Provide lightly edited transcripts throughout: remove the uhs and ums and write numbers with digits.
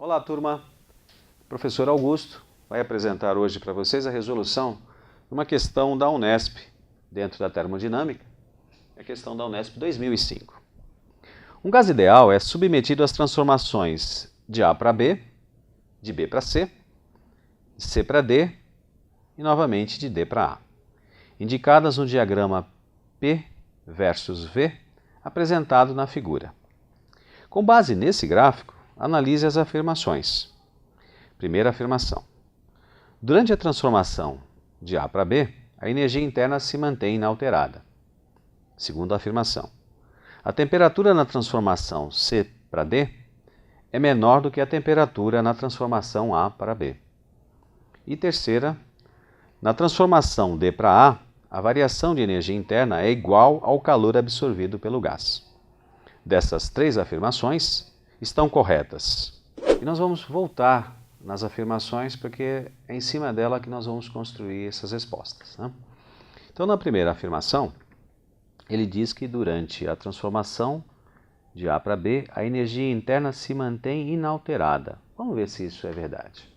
Olá, turma. O professor Augusto vai apresentar hoje para vocês a resolução de uma questão da Unesp, dentro da termodinâmica, a questão da Unesp 2005. Um gás ideal é submetido às transformações de A para B, de B para C, de C para D e novamente de D para A, indicadas no diagrama P versus V, apresentado na figura. Com base nesse gráfico, analise as afirmações. Primeira afirmação. Durante a transformação de A para B, a energia interna se mantém inalterada. Segunda afirmação. A temperatura na transformação C para D é menor do que a temperatura na transformação A para B. E terceira, na transformação D para a variação de energia interna é igual ao calor absorvido pelo gás. Dessas três afirmações estão corretas. E nós vamos voltar nas afirmações porque é em cima dela que nós vamos construir essas respostas, né? Então, na primeira afirmação, ele diz que durante a transformação de A para B, a energia interna se mantém inalterada. Vamos ver se isso é verdade.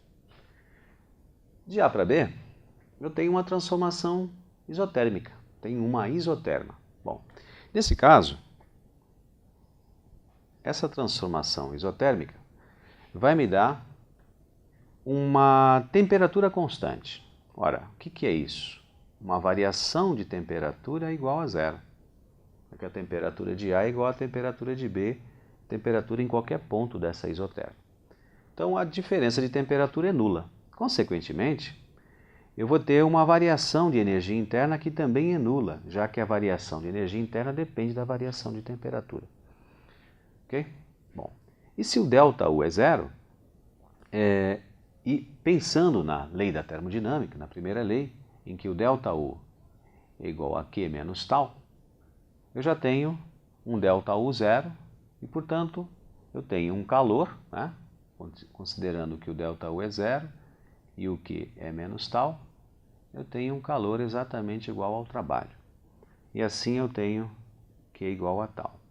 De A para B, eu tenho uma transformação isotérmica, tenho uma isoterma. Bom, nesse caso, essa transformação isotérmica vai me dar uma temperatura constante. Ora, o que é isso? Uma variação de temperatura igual a zero. Porque a temperatura de A é igual à temperatura de B, temperatura em qualquer ponto dessa isoterma. Então, a diferença de temperatura é nula. Consequentemente, eu vou ter uma variação de energia interna que também é nula, já que a variação de energia interna depende da variação de temperatura. Ok? Bom, e se o ΔU é zero, e pensando na lei da termodinâmica, na primeira lei, em que o ΔU é igual a Q menos tal, eu já tenho um ΔU zero e, portanto, eu tenho um calor, né? Considerando que o ΔU é zero e o Q é menos tal, eu tenho um calor exatamente igual ao trabalho. E assim eu tenho Q igual a tal.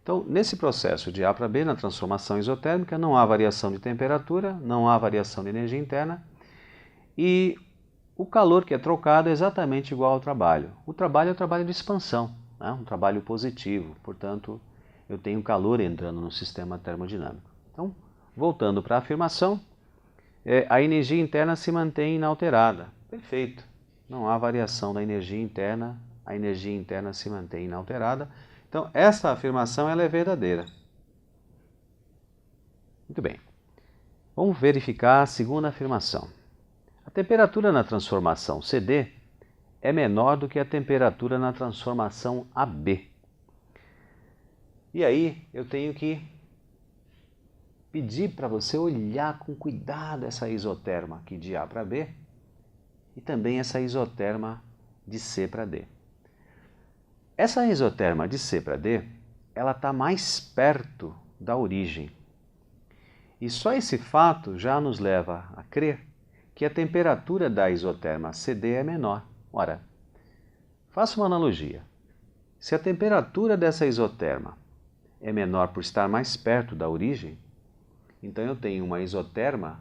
Então, nesse processo de A para B, na transformação isotérmica, não há variação de temperatura, não há variação de energia interna e o calor que é trocado é exatamente igual ao trabalho. O trabalho é o trabalho de expansão, né? Um trabalho positivo, portanto, eu tenho calor entrando no sistema termodinâmico. Então, voltando para a afirmação, a energia interna se mantém inalterada. Perfeito, não há variação da energia interna, a energia interna se mantém inalterada. Então, essa afirmação ela é verdadeira. Muito bem. Vamos verificar a segunda afirmação. A temperatura na transformação CD é menor do que a temperatura na transformação AB. E aí, eu tenho que pedir para você olhar com cuidado essa isoterma aqui de A para B e também essa isoterma de C para D. Essa isoterma de C para D, ela está mais perto da origem. E só esse fato já nos leva a crer que a temperatura da isoterma CD é menor. Ora, faça uma analogia. Se a temperatura dessa isoterma é menor por estar mais perto da origem, então eu tenho uma isoterma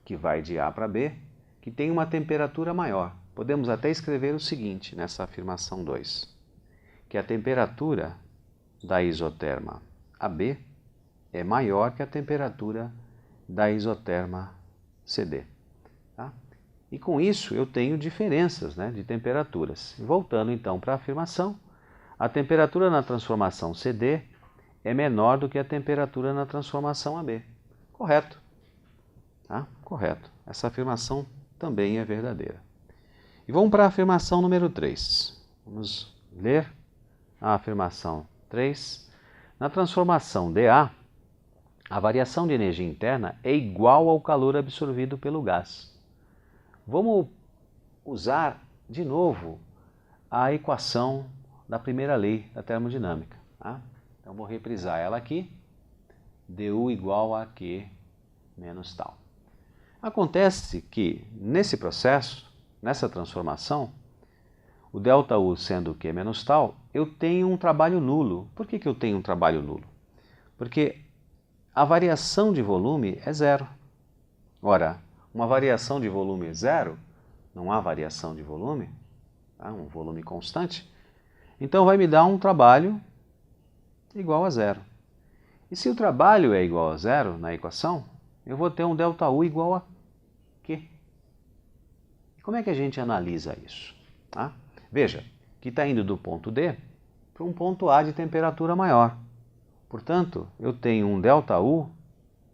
que vai de A para B, que tem uma temperatura maior. Podemos até escrever o seguinte nessa afirmação 2. Que a temperatura da isoterma AB é maior que a temperatura da isoterma CD. Tá? E com isso eu tenho diferenças, né, de temperaturas. Voltando então para a afirmação, a temperatura na transformação CD é menor do que a temperatura na transformação AB. Correto. Tá? Correto. Essa afirmação também é verdadeira. E vamos para a afirmação número 3. Vamos ler a afirmação 3. Na transformação dA, a variação de energia interna é igual ao calor absorvido pelo gás. Vamos usar de novo a equação da primeira lei da termodinâmica. Tá? Então, vou reprisar ela aqui. dU igual a Q menos tal. Acontece que, nesse processo, nessa transformação, o ΔU sendo Q menos tal, eu tenho um trabalho nulo. Por que eu tenho um trabalho nulo? Porque a variação de volume é zero. Ora, uma variação de volume é zero, não há variação de volume, tá? Um volume constante, então vai me dar um trabalho igual a zero. E se o trabalho é igual a zero na equação, eu vou ter um ΔU igual a quê? Como é que a gente analisa isso? Tá? Veja, que está indo do ponto D para um ponto A de temperatura maior. Portanto, eu tenho um ΔU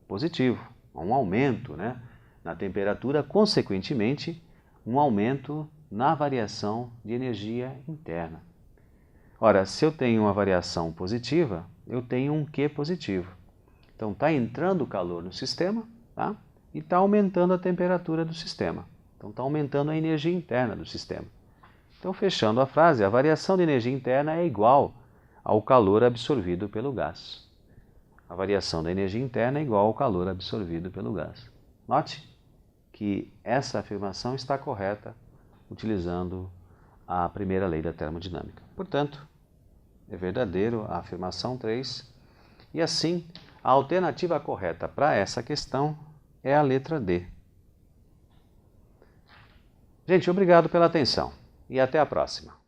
positivo, um aumento, né, na temperatura, consequentemente, um aumento na variação de energia interna. Ora, se eu tenho uma variação positiva, eu tenho um Q positivo. Então está entrando calor no sistema, tá? E está aumentando a temperatura do sistema. Então está aumentando a energia interna do sistema. Então, fechando a frase, a variação de energia interna é igual ao calor absorvido pelo gás. A variação da energia interna é igual ao calor absorvido pelo gás. Note que essa afirmação está correta utilizando a primeira lei da termodinâmica. Portanto, é verdadeiro a afirmação 3. E assim, a alternativa correta para essa questão é a letra D. Gente, obrigado pela atenção e até a próxima.